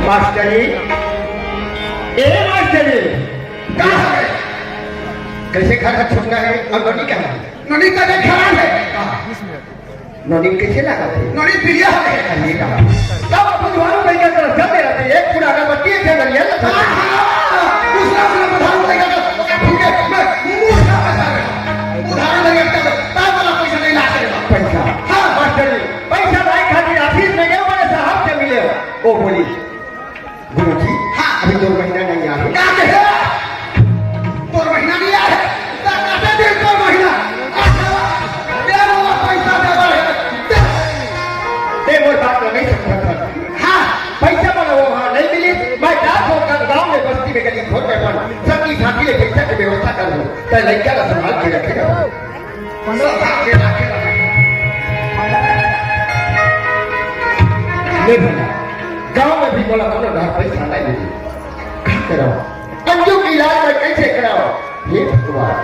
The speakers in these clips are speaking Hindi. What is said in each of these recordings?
मास्टरी ए मास्टरी कहाँ है? कैसे घर का छूटना है और नोनी कहाँ है? नोनी का देख खराब है। नोनी कैसे लगा थे? नोनी प्रिया है। अरे कहा तब बुधवार को क्या तरफ चलते रहते एक पूरा अगरबत्ती है गलिया ना दूसरा उदाहरण लेगा ठीक है मैं मुंह उठा उदाहरण लेगा तब वाला पैसा नहीं ला सकेगा। पैसा हाँ मास्टरी पैसा भाई खातिर ऑफिस में गए बड़े साहब से मिले ओ बोली गुरुजी हाँ अभी 2 महीना नहीं आए क्या कहे 2 महीना नहीं आए काटे दिन 2 महीना दे वो पैसा दे मोर बात नहीं सकता था हाँ पैसा वाला वो वहाँ नहीं मिली मैं डाक होकर गाँव में बस्ती में गली खोल कर बन सबकी साथी ले पैसा की व्यवस्था कर दो तो लड़का का संभाल के रखेगा ले भला गाँव में भी बोला बोलो घर पैसा नहीं मिली क्या कराओ अंजू की इलाज मैं कैसे कराओ ये भगवान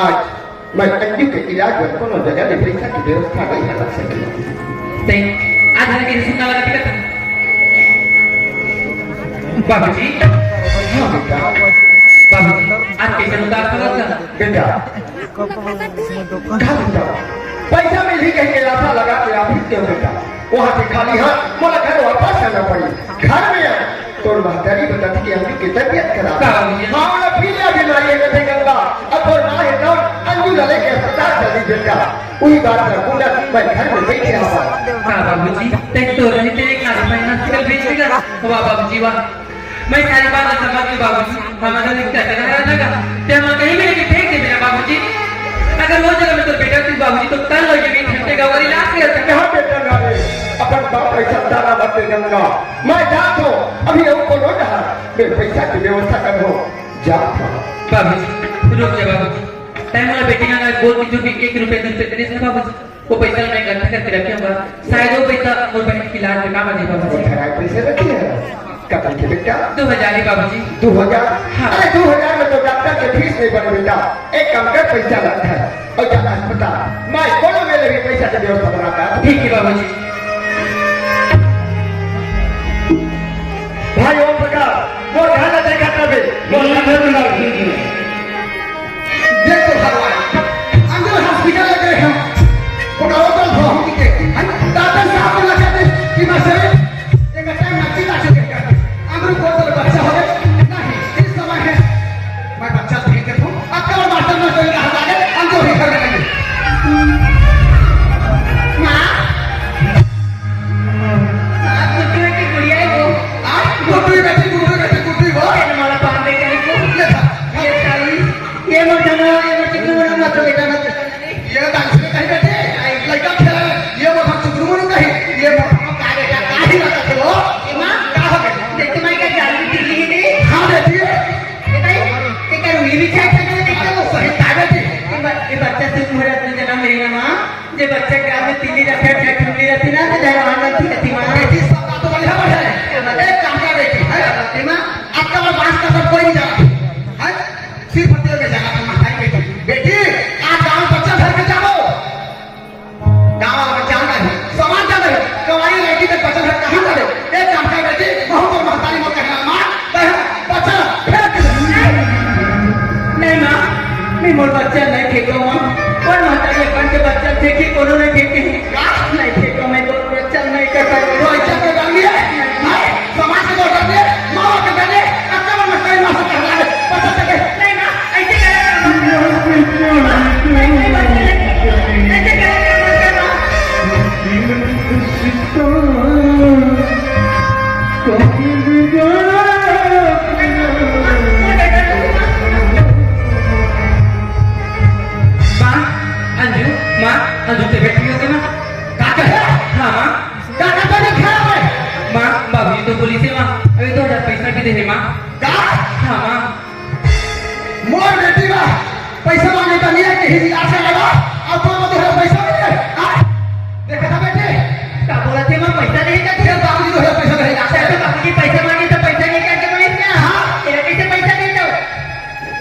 आज मैं अंजू के इलाज में कोनो जगह में पैसा की व्यवस्था नहीं कर सकी आज के सुनना वाला टिकट बाबूजी हाँ बेटा बाबूजी आज कैसे उतार समझ बेटा कहाँ बेटा पैसा में ही कहीं रास्ता लगा के आप क्यों बेटा वहाँ से खाली हाथ मोला घर वापस आना पड़ी घर में तो महतारी बताती कि अंजू की तबीयत खराब है हाँ ना पीलिया बीमारी है कभी गंगा अब और ना है तो अंजू लले के अस्पताल चली बेटा वही बात रखूंगा मैं घर में बैठे रहा हाँ बाबूजी तेरे तो रहते एक ना फाइनेंशियल भेज देगा वाह बाबूजी वाह मैं सारी बात समझ गई बाबूजी हमारा लिखता है लगा ते हम कहीं भी लेके फेंक दे मेरा बाबूजी अगर वो जगह में तो बेटा थी बाबूजी तो कल लगे भी घंटे का वाली लाश के कहाँ बेटा ना रे अपन बाप पैसा दाना मत गंगा मैं जात हूँ अभी हमको लौट रहा मैं पैसा की व्यवस्था कर दो जात हूँ बाबूजी रुक जा बाबूजी टाइम वाला बेटी का बोल के जो भी 1 रुपए 2 रुपए देने से बाबूजी वो पैसा मैं इकट्ठा करके रखे होगा शायद वो पैसा और बहन की इलाज में काम आ जाए बाबूजी पैसे रखे हैं कब के बेटा 2000 ही बाबूजी 2000 हाँ। अरे 2000 में तो डॉक्टर के फीस नहीं बने बेटा एक कम कर पैसा लगता है और जाना अस्पताल मैं कोनो में भी पैसा की व्यवस्था बनाता ठीक है बाबूजी भाई ओम प्रकाश वो खाना देखा तभी वो देख तो भगवान अंदर हॉस्पिटल लगे हैं कोटाओ तो हम के डॉक्टर साहब ने लगा दे कि मैं से एक टाइम नक्की ला चुके हैं अंदर को तो बच्चा हो नहीं इस समय है मैं बच्चा ठीक है तो अक्कल मास्टर ने कोई कहा लगे अंदर ही कर देंगे मां आज कुत्ते की गुड़िया है वो आज गुड्डी बेटी वो हमारा पान दे के को ये सारी ये मत चिकन मत बेटा मत ये डांस में कहीं बैठे लड़का खेला ये वो हम चुकरू नहीं ये वो का बेटा का ही लगा थे वो मां का हो गया देख तुम्हारी क्या जाली दिल्ली है दे हाँ बेटी बताइए ये करो ये भी चेक करके देखते हो सही था बेटी ये बच्चा से मुहरा अपने जन्म ले ना मां जे बच्चा के आगे तिल्ली रखे ठुमली रहती ना तो जवान रहती रहती मां बेटी सब बात तो बढ़िया बढ़िया है एक काम कर बेटी है मां आपका वो बात का सब कोई नहीं जाना है सिर्फ पति में जाना तुम माता बेटी बेटी आज गांव बच्चा घर के जाओ गांव वाला बच्चा नहीं समाज जाना है कवाई लड़की के बच्चा घर कहां जाए एक काम कर बेटी बहुत और महतारी मत कहना मां बच्चा फेंक नहीं मां मैं मोर बच्चा नहीं फेंको मां और महतारी अपन के बच्चा फेंके कोनो नहीं फेंके नहीं फेंको मैं तो बच्चा नहीं करता वो इच्छा कर डाली है समाज को कर दे मां के दे अच्छा मन मत कर मां कहना है बच्चा तक नहीं मां ऐसे करे ऐसे करे अंजू ते बैठी हो ना काका है हाँ माँ काका तो नहीं खा है माँ बाबूजी तो पुलिस है माँ अभी 2000 पैसा भी दे दे माँ का हाँ माँ मोर बेटी बा पैसा मांगे तो नहीं है कि हिजी आशा लगा अब तो मत है पैसा नहीं है हां देखा था बेटे का बोला थे माँ पैसा नहीं का फिर बाबूजी तो पैसा नहीं अच्छा तो बाबूजी पैसा मांगे तो पैसा नहीं करके मैं क्या हाँ तेरा कैसे पैसा दे दो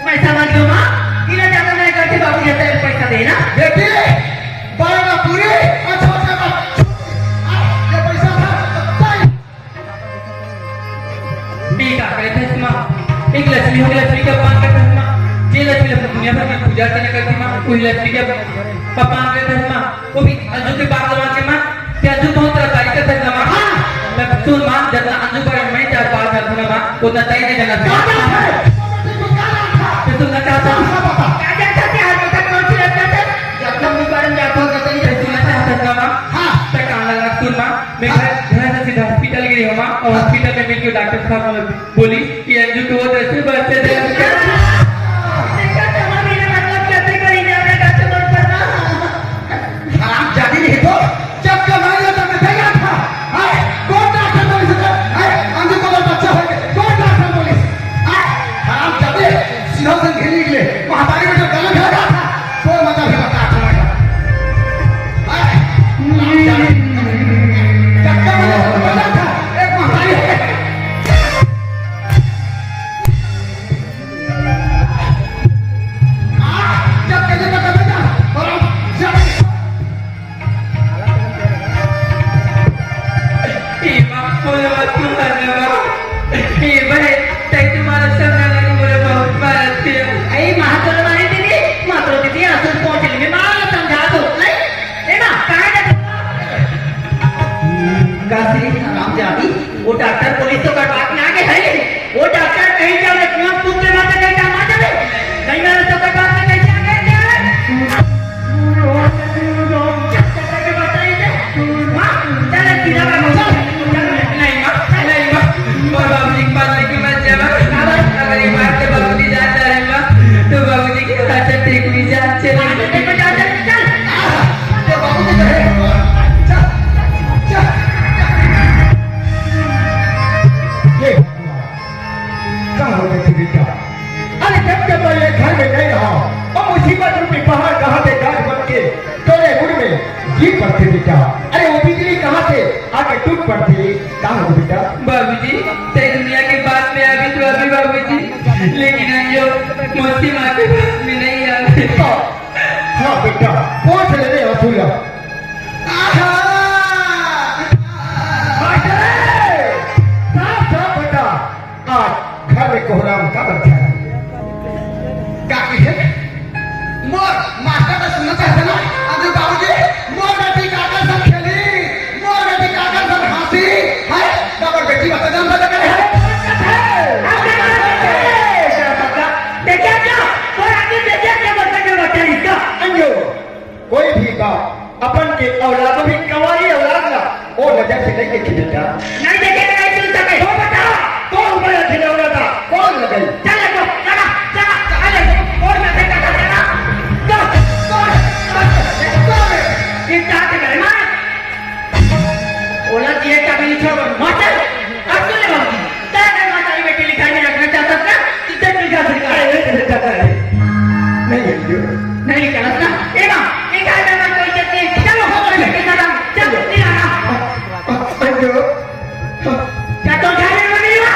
पैसा मांग लो माँ इला ज्यादा नहीं करते बाबूजी पैसा देना बेटी बड़ा पूरी अच्छा अच्छा ये पैसा था कोई लड़की के पापा के घर मां वो भी अंजू के बाप जमा के मां क्या अंजू बहुत तरह तारीख तक ना मां मैं सुन मां जब अंजू पर मैं चार बार कर दूंगा मां वो ना चाहिए देना तो तुम ना चाहता क्या चाहते हैं तक कौन सी लड़का थे जब तक मुबारक जाता होगा तो ये तुम ना चाहता ना मां हां तक आना लगा सुन मां मैं घर से सीधा हॉस्पिटल गई हूं मां और हॉस्पिटल में मिलके डॉक्टर साहब ने बोली कि अंजू को वो ऐसे बच्चे दे जाती नहीं तो जब कमाई होता मैं भेजा था हाय कौन डॉक्टर पुलिस है हाय अंधे को बच्चा हो गया कौन डॉक्टर पुलिस हाय हम जाते सीधा से घेरने के लिए महामारी में जो गलत भेजा था कोई मतलब भी बता तुम्हारा हाय चक्कर में बता था एक महामारी है जब कहे तो भेजा और जब बोले मत क्यों करने वाला ये भाई तय तुम्हारा समझाने को बोले बहुत मारती है आई महात्मा मारी दीदी मात्र दीदी असुर पहुंचली मैं मां समझा दो नहीं ए ना कहां जा काशी राम जाती वो डॉक्टर पुलिस तो कटवा के आगे है वो डॉक्टर कहीं जावे क्यों पूछते मत कहीं जा मत जावे नहीं मैंने तो कटवा के कैसे आगे जाए बताइए मां चल सीधा कर बाबूजी के पास लेके मत जावा अगर ये बात के बाबूजी जाता रहेगा तो बाबूजी की हालत ठीक नहीं जान चले चल तो बाबूजी कहे चल चल ये कहाँ हो गए थे बेटा? अरे जब जब मैं ये घर में नहीं रहा और मुसीबत रूपी पहाड़ कहाँ से गाज बन के तोरे गुड़ में गिर पड़ते बेटा। अरे वो बिजली कहाँ से आके टूट पड़ती कहाँ हो बेटा? बाबूजी तेरी दुनिया के बाद में अभी तो अभी बाबूजी लेकिन जो मोती माँ के पास में नहीं आ रहे हाँ बेटा पहुंच लेने असूला साफ साफ बेटा आज घर में कोहराम का बच्चा है क्या है मोर मास्टर का सुनना चाहते ना अरे बाबूजी मोर बेटी काका सब खेली मोर बेटी काका सब हंसी है डबल बेटी बच्चा जन्म दे करे है देखिए क्या और आगे देखिए क्या बता इसका अंजो कोई भी बात अपन के औलादों भी कवारी औलाद ना वो नजर से नहीं देखी बेटा। नहीं देखेगा नहीं चल सके हो बता कौन बड़ा थी औलाद कौन लगाई? चल चला अरे और मैं देखा था चला ये चाहते करे मार ओला दिए का भी छोड़ मत अब सुन ले बाबूजी तेरे माता की बेटी लिखाई में रखना चाहता था कितने लिखा सरकार नहीं अंजो नहीं लिखा ना ए मां एक आए मैं कोई कहती चलो हो गए बेटी का नाम चलो नहीं आना अंजो क्या तो जाने में नहीं हुआ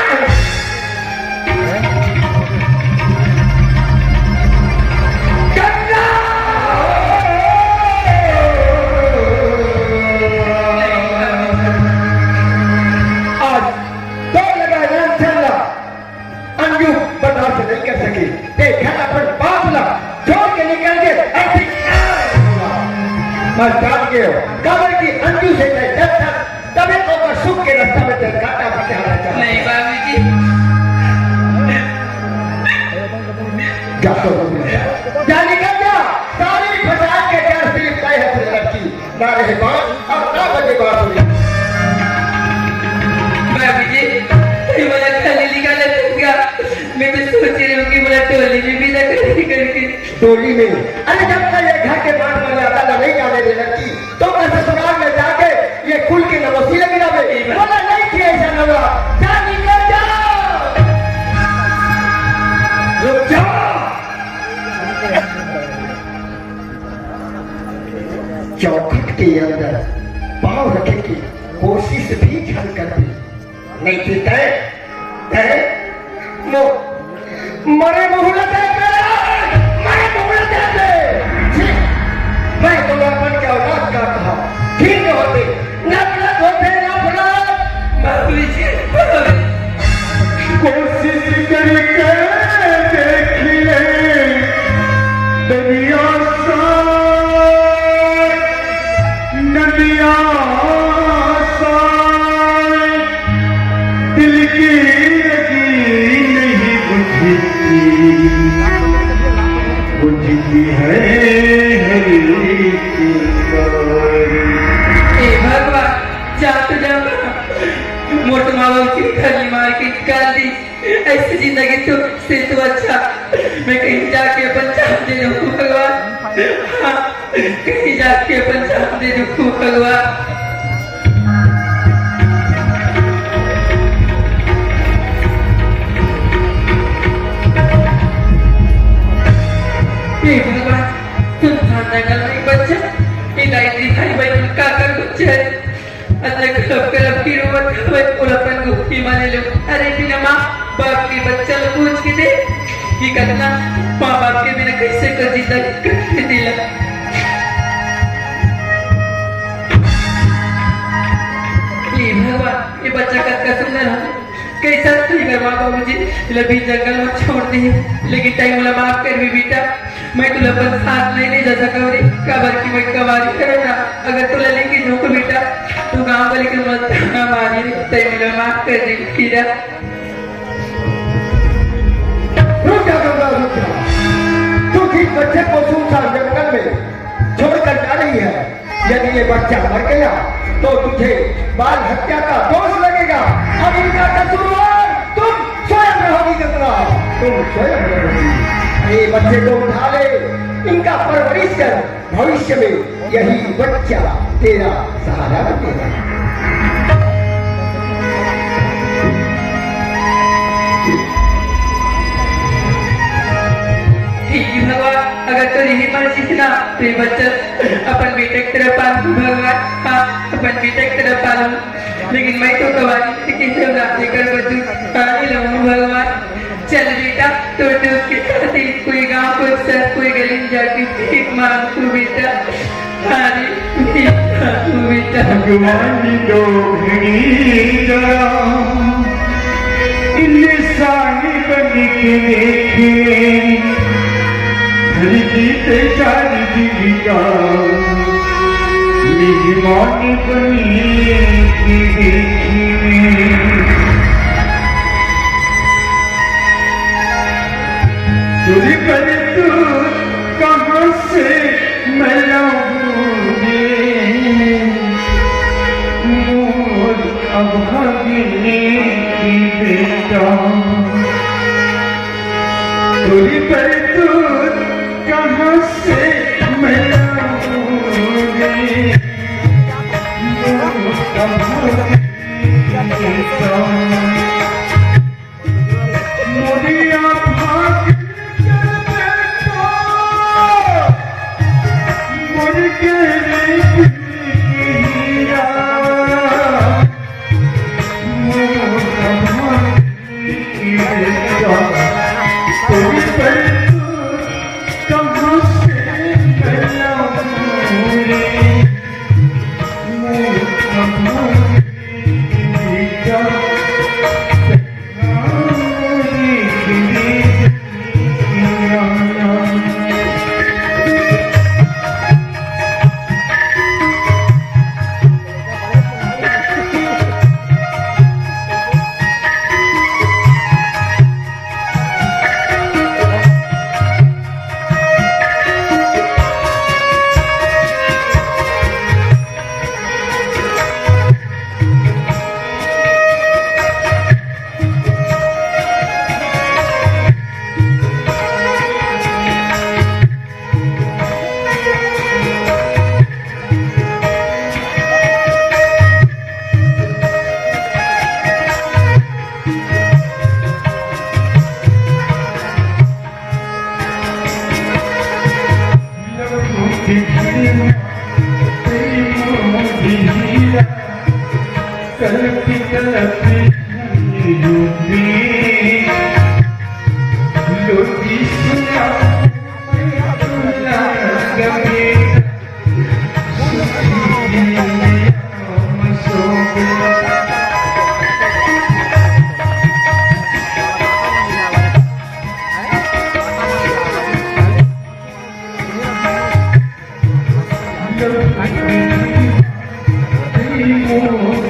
आज दो लगा नाम चला अंजू बर्दाश्त नहीं कर सकी देखा अपन बाप ला छोड़ के निकल गए ऐसी मैं जान गए कबर की अंजू से मैं जब तक तभी तो मैं सुख के रास्ते में तेरे काटा पीछे आना चाहता नहीं बाबूजी जा तो जा निकल जा सारी फसाद के डर सिर्फ तय है तेरी लड़की ना रहे बात अब ना बजे बात हुई बाबूजी ये वाला खाली निकाला दूंगा मैं तो सोच रही हूँ कि बोला टोली में भी ना करके टोली में अरे जब तक ये घर के बाहर में आता ना नहीं जाने दे लड़की तो मैं ससुराल में जाके ये कुल के नमस्ती लगी ना बोला नहीं किया ऐसा नवा जा निकल जा रुक जा चौखट के अंदर पाँव रखे की कोशिश भी झल करती नहीं थी तय तय मरे मुहूर्त मरे मुहूर्त मैं तो अपन के औलाद का कहा ठीक होते नफरत होते नफरत बाबूजी कोशिश करके देख ले दुनिया बुझती है हे भगवान जा तो जा मोट माँ की खली मार के निकाल दी ऐसी जिंदगी तो से तो अच्छा मैं कहीं जाके पंजाब दे दूँ भगवान हाँ, कहीं जाके पंजाब दे दूँ भगवान हे भगवान तुम खाना का नहीं बच्चा इलाही दिखाई भाई का कर बच्चा अल्लाह कलब की रोवत खबर और अपन गुप्ती माने लो अरे बिना माँ बाप के बच्चा लोग पूछ के दे कि करना माँ बाप के बिना कैसे कर जिंदगी करके दिला ये भगवान ये बच्चा का सुंदर है कैसा सही कर माँ बाबूजी लबी जंगल में छोड़ दी लेकिन टाइम वाला माफ कर भी बेटा मैं तुला अपन साथ नहीं ले जा सका रे कबर की मैं कवारी करे ना अगर तुला लेके झोंको बेटा तू गांव वाले के मत ना मारी टाइम वाला माफ कर दे कीड़ा रुक जा गंगा रुक जा तू ठीक बच्चे को सुनसान जंगल में छोड़कर जा रही है यदि ये बच्चा मर गया तो तुझे बाल हत्या का दोष लगेगा अब इनका कसूरवार तुम स्वयं रहोगी गंगा तुम स्वयं रहोगी ये बच्चे को उठा ले इनका परवरिश कर भविष्य में यही बच्चा तेरा सहारा बनेगा ठीक है भगवान अगर तो यही मन सीखना तो ये बच्चा अपन बेटे की तरफ पालू भगवान हाँ अपन बेटे की तरफ पालू लेकिन मैं तो कवारी किसे रास्ते कर बचू पानी लूँ भगवान चल बेटा तो उसके खातिर कोई गांव को सर कोई गली में जाके भीख मांग तू बेटा हारी तू बेटा भगवान दो घड़ी जरा इंसान बन के देखे जीते चार जीविका मेहमान बनिए की देखिए चोरी कर तू कहाँ से मिलाऊंगे मोर अब भागने की बेटा चोरी कर तू कहाँ से मिलाऊंगे मोर अब भागने की बेटा मोरिया भाग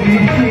Thank you.